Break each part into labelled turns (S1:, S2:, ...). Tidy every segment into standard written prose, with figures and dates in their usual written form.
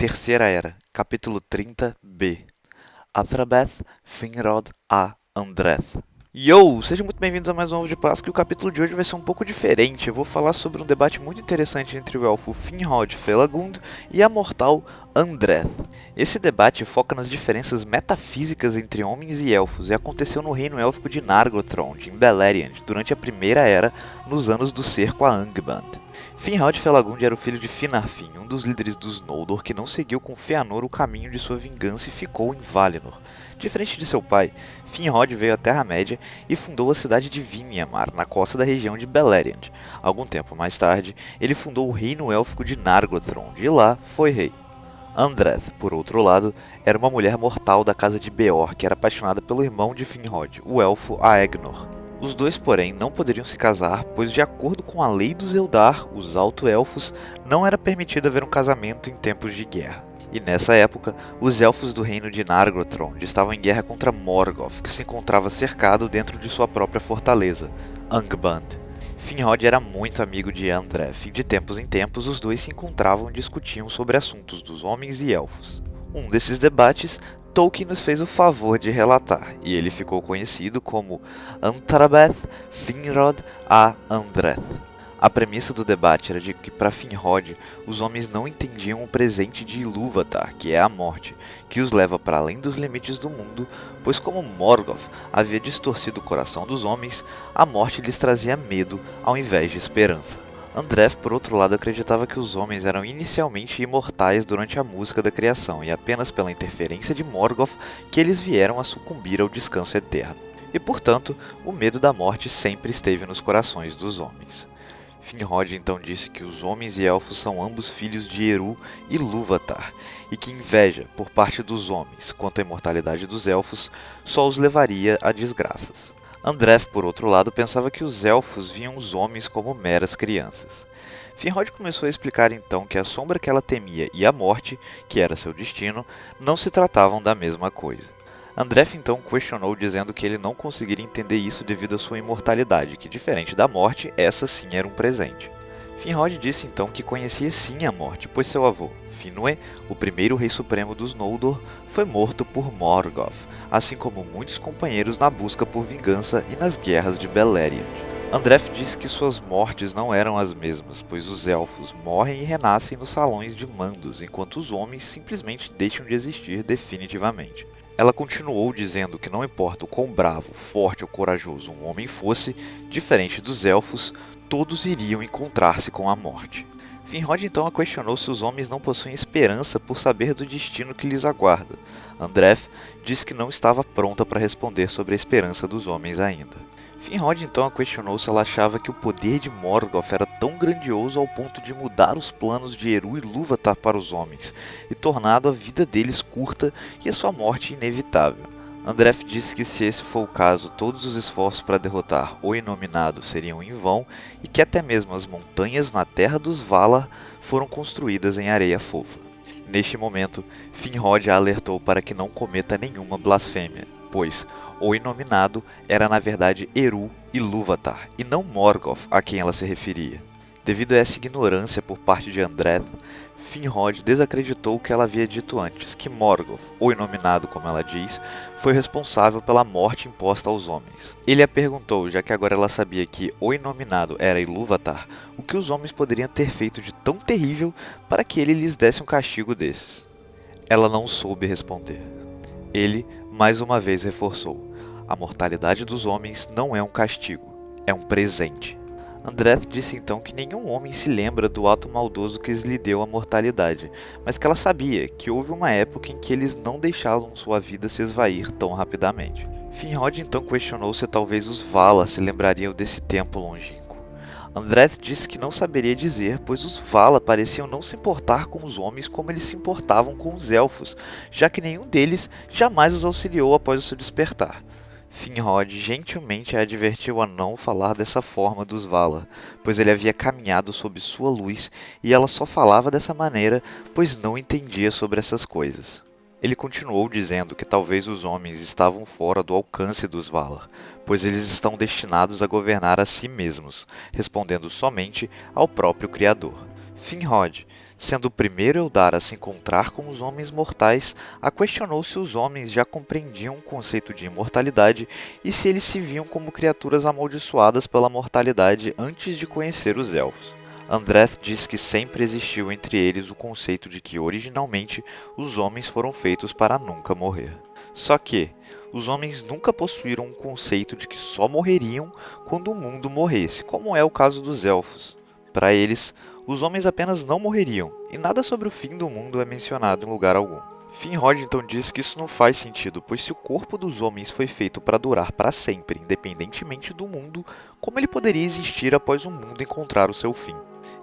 S1: Terceira Era, capítulo 30b. Athrabeth, Finrod a Andreth. Yo! Sejam muito bem-vindos a mais um Ovo de Páscoa e o capítulo de hoje vai ser um pouco diferente. Eu vou falar sobre um debate muito interessante entre o elfo Finrod Felagund e a mortal Andreth. Esse debate foca nas diferenças metafísicas entre homens e elfos e aconteceu no reino élfico de Nargothrond, em Beleriand, durante a Primeira Era, nos anos do cerco a Angband. Finrod Felagund era o filho de Finarfin, um dos líderes dos Noldor que não seguiu com Fëanor o caminho de sua vingança e ficou em Valinor. Diferente de seu pai, Finrod veio à Terra-média e fundou a cidade de Vimiamar, na costa da região de Beleriand. Algum tempo mais tarde, ele fundou o reino élfico de Nargothrond e lá foi rei. Andreth, por outro lado, era uma mulher mortal da casa de Beor, que era apaixonada pelo irmão de Finrod, o elfo Aegnor. Os dois, porém, não poderiam se casar, pois de acordo com a lei dos Eldar, os Alto-Elfos, não era permitido haver um casamento em tempos de guerra. E nessa época, os elfos do reino de Nargothrond estavam em guerra contra Morgoth, que se encontrava cercado dentro de sua própria fortaleza, Angband. Finrod era muito amigo de Andreth, e de tempos em tempos os dois se encontravam e discutiam sobre assuntos dos homens e elfos. Um desses debates, Tolkien nos fez o favor de relatar, e ele ficou conhecido como Anthrabeth Finrod a Andreth. A premissa do debate era de que, para Finrod, os homens não entendiam o presente de Ilúvatar, que é a morte, que os leva para além dos limites do mundo, pois como Morgoth havia distorcido o coração dos homens, a morte lhes trazia medo ao invés de esperança. Andreth, por outro lado, acreditava que os homens eram inicialmente imortais durante a música da criação, e apenas pela interferência de Morgoth que eles vieram a sucumbir ao descanso eterno. E, portanto, o medo da morte sempre esteve nos corações dos homens. Finrod então disse que os homens e elfos são ambos filhos de Eru e Ilúvatar, e que inveja por parte dos homens quanto à imortalidade dos elfos só os levaria a desgraças. Andreth, por outro lado, pensava que os elfos viam os homens como meras crianças. Finrod começou a explicar então que a sombra que ela temia e a morte, que era seu destino, não se tratavam da mesma coisa. Andreth então questionou, dizendo que ele não conseguiria entender isso devido à sua imortalidade, que diferente da morte, essa sim era um presente. Finrod disse então que conhecia sim a morte, pois seu avô, Finwë, o primeiro rei supremo dos Noldor, foi morto por Morgoth, assim como muitos companheiros na busca por vingança e nas guerras de Beleriand. Andreth disse que suas mortes não eram as mesmas, pois os elfos morrem e renascem nos salões de mandos, enquanto os homens simplesmente deixam de existir definitivamente. Ela continuou dizendo que não importa o quão bravo, forte ou corajoso um homem fosse, diferente dos elfos, todos iriam encontrar-se com a morte. Finrod então a questionou se os homens não possuem esperança por saber do destino que lhes aguarda. Andreth disse que não estava pronta para responder sobre a esperança dos homens ainda. Finrod então a questionou se ela achava que o poder de Morgoth era tão grandioso ao ponto de mudar os planos de Eru e Ilúvatar para os homens, e tornado a vida deles curta e a sua morte inevitável. Andreth disse que se esse for o caso, todos os esforços para derrotar o Inominado seriam em vão, e que até mesmo as montanhas na terra dos Valar foram construídas em areia fofa. Neste momento, Finrod a alertou para que não cometa nenhuma blasfêmia, pois o Inominado era na verdade Eru Ilúvatar, e não Morgoth a quem ela se referia. Devido a essa ignorância por parte de Andreth, Finrod desacreditou o que ela havia dito antes, que Morgoth, o Inominado como ela diz, foi responsável pela morte imposta aos homens. Ele a perguntou, já que agora ela sabia que o Inominado era Ilúvatar, o que os homens poderiam ter feito de tão terrível para que ele lhes desse um castigo desses. Ela não soube responder. Ele, mais uma vez, reforçou: a mortalidade dos homens não é um castigo, é um presente. Andreth disse então que nenhum homem se lembra do ato maldoso que lhe deu a mortalidade, mas que ela sabia que houve uma época em que eles não deixaram sua vida se esvair tão rapidamente. Finrod então questionou se talvez os Valar se lembrariam desse tempo longínquo. Andreth disse que não saberia dizer, pois os Valar pareciam não se importar com os homens como eles se importavam com os elfos, já que nenhum deles jamais os auxiliou após o seu despertar. Finrod gentilmente a advertiu a não falar dessa forma dos Valar, pois ele havia caminhado sob sua luz e ela só falava dessa maneira, pois não entendia sobre essas coisas. Ele continuou dizendo que talvez os homens estavam fora do alcance dos Valar, pois eles estão destinados a governar a si mesmos, respondendo somente ao próprio Criador. Finrod, Sendo o primeiro Eldar a se encontrar com os homens mortais, a questionou se os homens já compreendiam o conceito de imortalidade e se eles se viam como criaturas amaldiçoadas pela mortalidade antes de conhecer os elfos. Andreth diz que sempre existiu entre eles o conceito de que originalmente os homens foram feitos para nunca morrer. Só que os homens nunca possuíram um conceito de que só morreriam quando o mundo morresse, como é o caso dos elfos. Para eles, os homens apenas não morreriam, e nada sobre o fim do mundo é mencionado em lugar algum. Finrod então diz que isso não faz sentido, pois se o corpo dos homens foi feito para durar para sempre, independentemente do mundo, como ele poderia existir após o mundo encontrar o seu fim?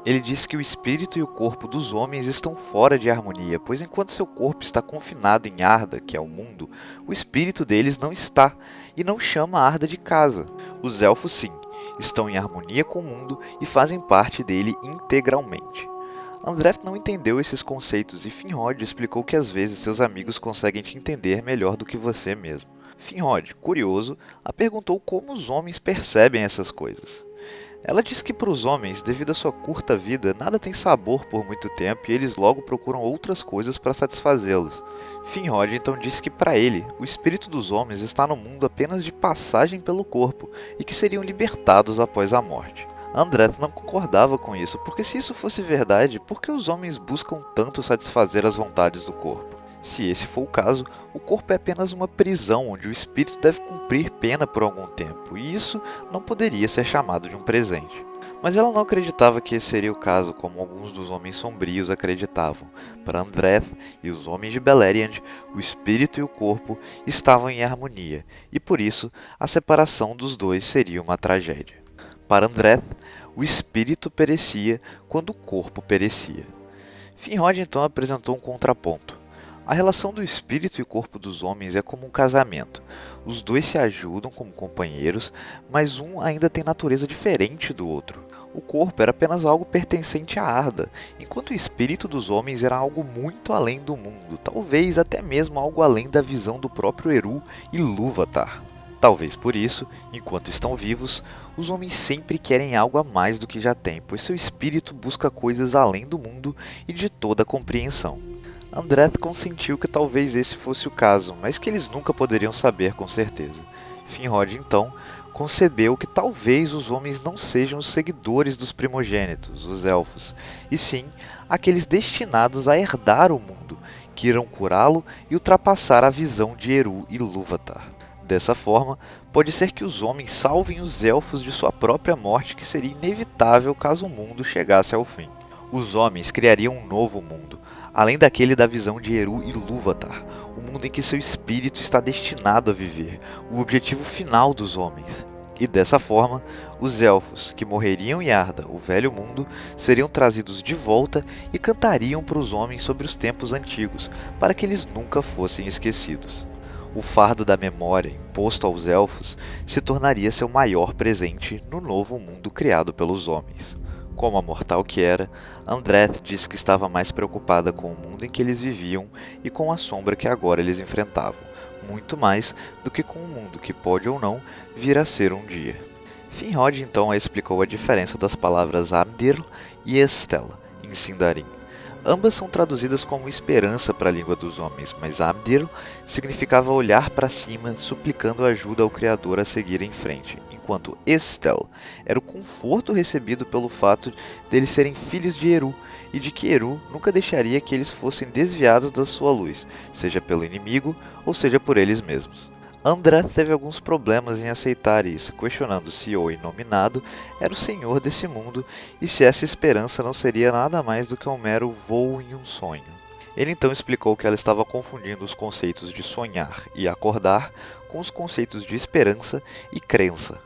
S1: Ele diz que o espírito e o corpo dos homens estão fora de harmonia, pois enquanto seu corpo está confinado em Arda, que é o mundo, o espírito deles não está, e não chama Arda de casa. Os elfos sim, estão em harmonia com o mundo e fazem parte dele integralmente. Andreth não entendeu esses conceitos e Finrod explicou que às vezes seus amigos conseguem te entender melhor do que você mesmo. Finrod, curioso, a perguntou como os homens percebem essas coisas. Ela disse que para os homens, devido à sua curta vida, nada tem sabor por muito tempo e eles logo procuram outras coisas para satisfazê-los. Finrod então disse que para ele, o espírito dos homens está no mundo apenas de passagem pelo corpo e que seriam libertados após a morte. Andreth não concordava com isso, porque se isso fosse verdade, por que os homens buscam tanto satisfazer as vontades do corpo? Se esse for o caso, o corpo é apenas uma prisão onde o espírito deve cumprir pena por algum tempo, e isso não poderia ser chamado de um presente. Mas ela não acreditava que esse seria o caso, como alguns dos homens sombrios acreditavam. Para Andreth e os homens de Beleriand, o espírito e o corpo estavam em harmonia, e por isso a separação dos dois seria uma tragédia. Para Andreth, o espírito perecia quando o corpo perecia. Finrod então apresentou um contraponto. A relação do espírito e corpo dos homens é como um casamento. Os dois se ajudam como companheiros, mas um ainda tem natureza diferente do outro. O corpo era apenas algo pertencente a Arda, enquanto o espírito dos homens era algo muito além do mundo, talvez até mesmo algo além da visão do próprio Eru e Ilúvatar. Talvez por isso, enquanto estão vivos, os homens sempre querem algo a mais do que já têm, pois seu espírito busca coisas além do mundo e de toda a compreensão. Andreth consentiu que talvez esse fosse o caso, mas que eles nunca poderiam saber com certeza. Finrod, então, concebeu que talvez os homens não sejam os seguidores dos primogênitos, os elfos, e sim aqueles destinados a herdar o mundo, que irão curá-lo e ultrapassar a visão de Eru e Ilúvatar. Dessa forma, pode ser que os homens salvem os elfos de sua própria morte, que seria inevitável caso o mundo chegasse ao fim. Os homens criariam um novo mundo, além daquele da visão de Eru e Ilúvatar, o mundo em que seu espírito está destinado a viver, o objetivo final dos homens. E dessa forma, os elfos, que morreriam em Arda, o velho mundo, seriam trazidos de volta e cantariam para os homens sobre os tempos antigos, para que eles nunca fossem esquecidos. O fardo da memória imposto aos elfos se tornaria seu maior presente no novo mundo criado pelos homens. Como a mortal que era, Andreth disse que estava mais preocupada com o mundo em que eles viviam e com a sombra que agora eles enfrentavam, muito mais do que com o mundo que pode ou não vir a ser um dia. Finrod então explicou a diferença das palavras Amdir e Estela, em Sindarin. Ambas são traduzidas como esperança para a língua dos homens, mas Amdir significava olhar para cima, suplicando ajuda ao Criador a seguir em frente, enquanto Estel era o conforto recebido pelo fato deles serem filhos de Eru, e de que Eru nunca deixaria que eles fossem desviados da sua luz, seja pelo inimigo ou seja por eles mesmos. Andreth teve alguns problemas em aceitar isso, questionando se o Inominado era o senhor desse mundo e se essa esperança não seria nada mais do que um mero voo em um sonho. Ele então explicou que ela estava confundindo os conceitos de sonhar e acordar com os conceitos de esperança e crença.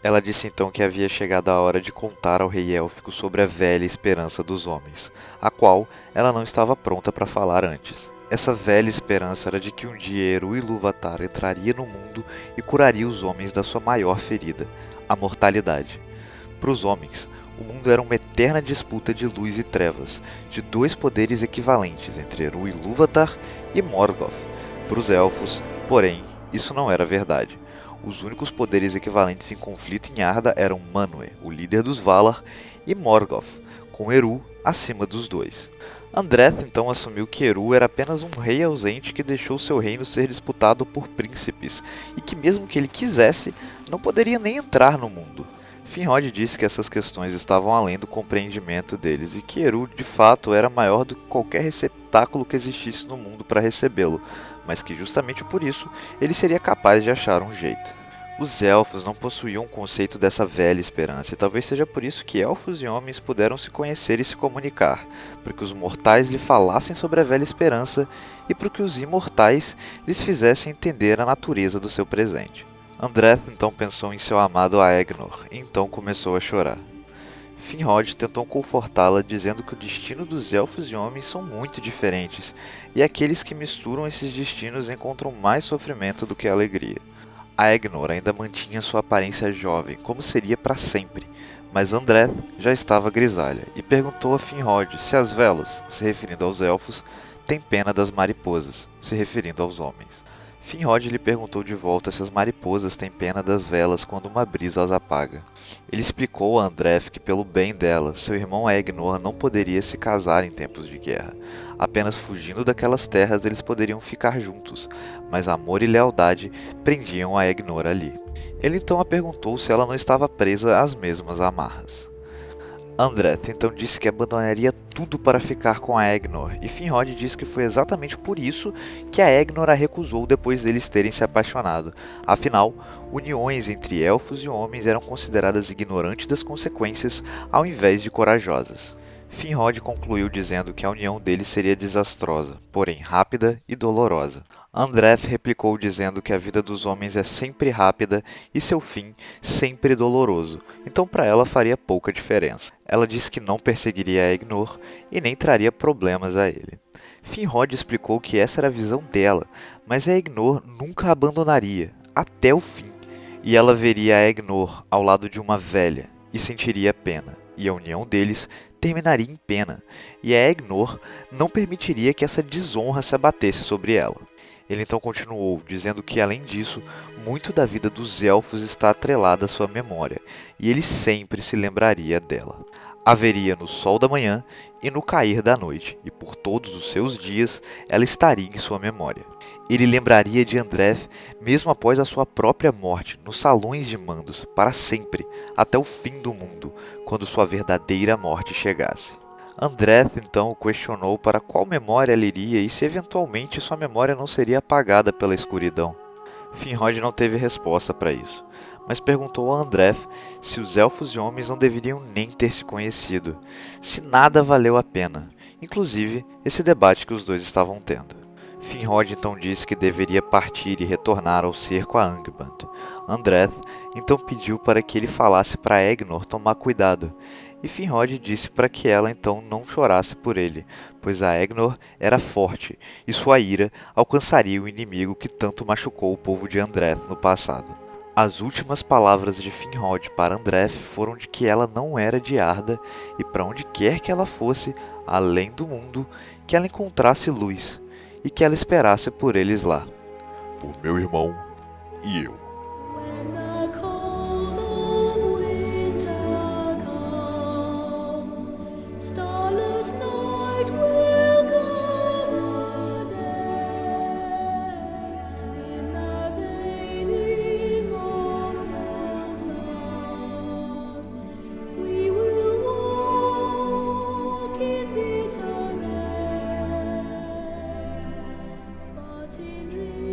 S1: Ela disse então que havia chegado a hora de contar ao rei élfico sobre a velha esperança dos homens, a qual ela não estava pronta para falar antes. Essa velha esperança era de que um dia Eru Ilúvatar entraria no mundo e curaria os homens da sua maior ferida, a mortalidade. Para os homens, o mundo era uma eterna disputa de luz e trevas, de dois poderes equivalentes entre Eru Ilúvatar e Morgoth. Para os elfos, porém, isso não era verdade. Os únicos poderes equivalentes em conflito em Arda eram Manwë, o líder dos Valar, e Morgoth, com Eru acima dos dois. Andreth então assumiu que Eru era apenas um rei ausente que deixou seu reino ser disputado por príncipes, e que mesmo que ele quisesse, não poderia nem entrar no mundo. Finrod disse que essas questões estavam além do compreendimento deles, e que Eru de fato era maior do que qualquer receptáculo que existisse no mundo para recebê-lo, mas que justamente por isso ele seria capaz de achar um jeito. Os elfos não possuíam um conceito dessa velha esperança, e talvez seja por isso que elfos e homens puderam se conhecer e se comunicar, para que os mortais lhe falassem sobre a velha esperança e para que os imortais lhes fizessem entender a natureza do seu presente. Andreth então pensou em seu amado Aegnor, e então começou a chorar. Finrod tentou confortá-la dizendo que o destino dos elfos e homens são muito diferentes, e aqueles que misturam esses destinos encontram mais sofrimento do que alegria. Aegnor ainda mantinha sua aparência jovem, como seria para sempre, mas Andreth já estava grisalha, e perguntou a Finrod se as velas, se referindo aos elfos, têm pena das mariposas, se referindo aos homens. Finrod lhe perguntou de volta se as mariposas têm pena das velas quando uma brisa as apaga. Ele explicou a Andreth que, pelo bem dela, seu irmão Aegnor não poderia se casar em tempos de guerra. Apenas fugindo daquelas terras eles poderiam ficar juntos, mas amor e lealdade prendiam Aegnor ali. Ele então a perguntou se ela não estava presa às mesmas amarras. Andreth então disse que abandonaria tudo para ficar com Aegnor, e Finrod disse que foi exatamente por isso que Aegnor a recusou depois deles terem se apaixonado. Afinal, uniões entre elfos e homens eram consideradas ignorantes das consequências ao invés de corajosas. Finrod concluiu dizendo que a união deles seria desastrosa, porém rápida e dolorosa. Andreth replicou dizendo que a vida dos homens é sempre rápida e seu fim sempre doloroso, então para ela faria pouca diferença. Ela disse que não perseguiria Aegnor e nem traria problemas a ele. Finrod explicou que essa era a visão dela, mas Aegnor nunca a abandonaria, até o fim. E ela veria Aegnor ao lado de uma velha e sentiria pena, e a união deles terminaria em pena, e Aegnor não permitiria que essa desonra se abatesse sobre ela. Ele então continuou, dizendo que, além disso, muito da vida dos elfos está atrelada à sua memória, e ele sempre se lembraria dela. Haveria no sol da manhã e no cair da noite, e por todos os seus dias ela estaria em sua memória. Ele lembraria de Andreth mesmo após a sua própria morte, nos salões de mandos, para sempre, até o fim do mundo, quando sua verdadeira morte chegasse. Andreth então o questionou para qual memória ela iria e se eventualmente sua memória não seria apagada pela escuridão. Finrod não teve resposta para isso, mas perguntou a Andreth se os elfos e homens não deveriam nem ter se conhecido, se nada valeu a pena, inclusive esse debate que os dois estavam tendo. Finrod então disse que deveria partir e retornar ao cerco a Angband. Andreth então pediu para que ele falasse para Aegnor tomar cuidado, e Finrod disse para que ela então não chorasse por ele, pois Aegnor era forte, e sua ira alcançaria o inimigo que tanto machucou o povo de Andreth no passado. As últimas palavras de Finrod para Andreth foram de que ela não era de Arda, e para onde quer que ela fosse, além do mundo, que ela encontrasse luz, e que ela esperasse por eles lá. Por meu irmão e eu.
S2: In dreams.